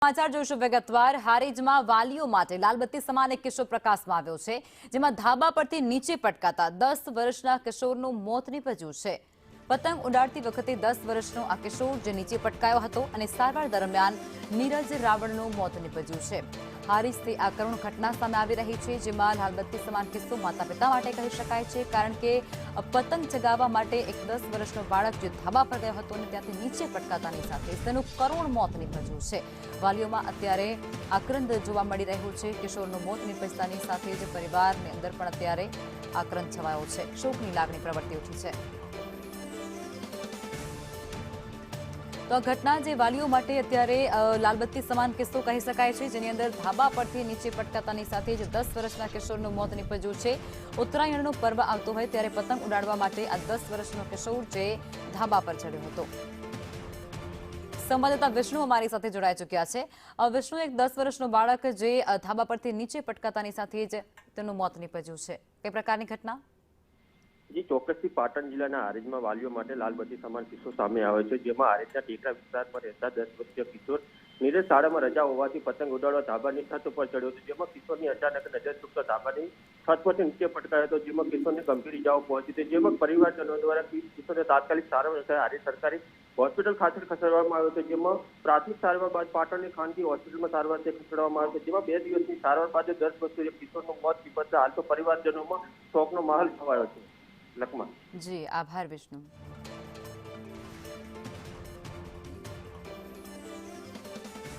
સમાચાર જોઈશું વિગતવાર। હારીજમાં વાલીઓ માટે લાલબત્તી સમાન એક કિસ્સો પ્રકાશમાં આવ્યો છે, જેમાં ધાબા પરથી નીચે પટકાતા 10 વર્ષના કિશોરનું મોત નીપજ્યું છે। પતંગ ઉડાડતી વખતે 10 વર્ષનો આ કિશોર જે નીચે પટકાયો હતો અને સારવાર દરમિયાન નીરજ રાવળનું મોત નીપજ્યું છે। હારીજથી આ કરુણ ઘટના સામે આવી રહી છે, જેમાં લાલબત્તી સમાન કિસ્સો માતા પિતા માટે કહી શકાય છે, કારણ કે પતંગ ચગાવવા માટે એક 10 વર્ષનો બાળક જે ધાબા પર ગયો હતો અને ત્યાંથી નીચે પટકાતાની સાથે તેનું કરુણ મોત નીપજ્યું છે। વાલીઓમાં અત્યારે આક્રંદ જોવા મળી રહ્યું છે। કિશોરનું મોત નીપજતાની સાથે જ પરિવારની અંદર પણ અત્યારે આક્રંદ છવાયો છે, શોકની લાગણી પ્રવર્તી ઉઠી છે। તો આ ઘટના જે વાલીઓ માટે અત્યારે લાલબત્તી સમાન કિસ્સો કહી શકાય છે, જેની અંદર ધાબા પરથી નીચે પટકાતાની સાથે જ 10 વર્ષના કિશોરનું મોત નીપજ્યું છે। ઉત્તરાયણનો પર્વ આવતો હોય ત્યારે પતંગ ઉડાડવા માટે આ 10 વર્ષનો કિશોર જે ધાબા પર ચડ્યો હતો। સંવાદદાતા વિષ્ણુ અમારી સાથે જોડાઈ ચૂક્યા છે। વિષ્ણુ, એક 10 વર્ષનો બાળક જે ધાબા પરથી નીચે પટકાતાની સાથે જ તેનું મોત નીપજ્યું છે, કઈ પ્રકારની ઘટના? જી ચોક્કસથી પાટણ જિલ્લાના હારીજમાં વાલીઓ માટે લાલબત્તી સમાન કિસ્સો સામે આવ્યો છે, જેમાં હારીજના ટેકરા વિસ્તારમાં રહેતા 10 વર્ષીય કિશોર નીરજ શાળામાં રજા હોવાથી પતંગ ઉડાડવા ધાબાની છત ઉપર ચડ્યો હતો, જેમાં કિશોરની અચાનક નજર ચૂકતા ધાબાની છત પરથી નીચે પટકાયો હતો, જેમાં કિશોરને ગંભીર ઇજાઓ પહોંચી હતી, જેમાં પરિવારજનો દ્વારા કિશોરને તાત્કાલિક સારવાર અર્થે હારીજ સરકારી હોસ્પિટલ ખાતે ખસેડવામાં આવ્યો હતો, જેમાં પ્રાથમિક સારવાર બાદ પાટણની ખાનગી હોસ્પિટલમાં સારવાર ખસેડવામાં આવ્યો છે, જેમાં 2 દિવસની સારવાર બાદ 10 વર્ષીય કિશોરનું મોત નીપજતા હાલ તો પરિવારજનોમાં શોકનો માહોલ છવાયો છે। લખમાં જી આભાર વિષ્ણુ।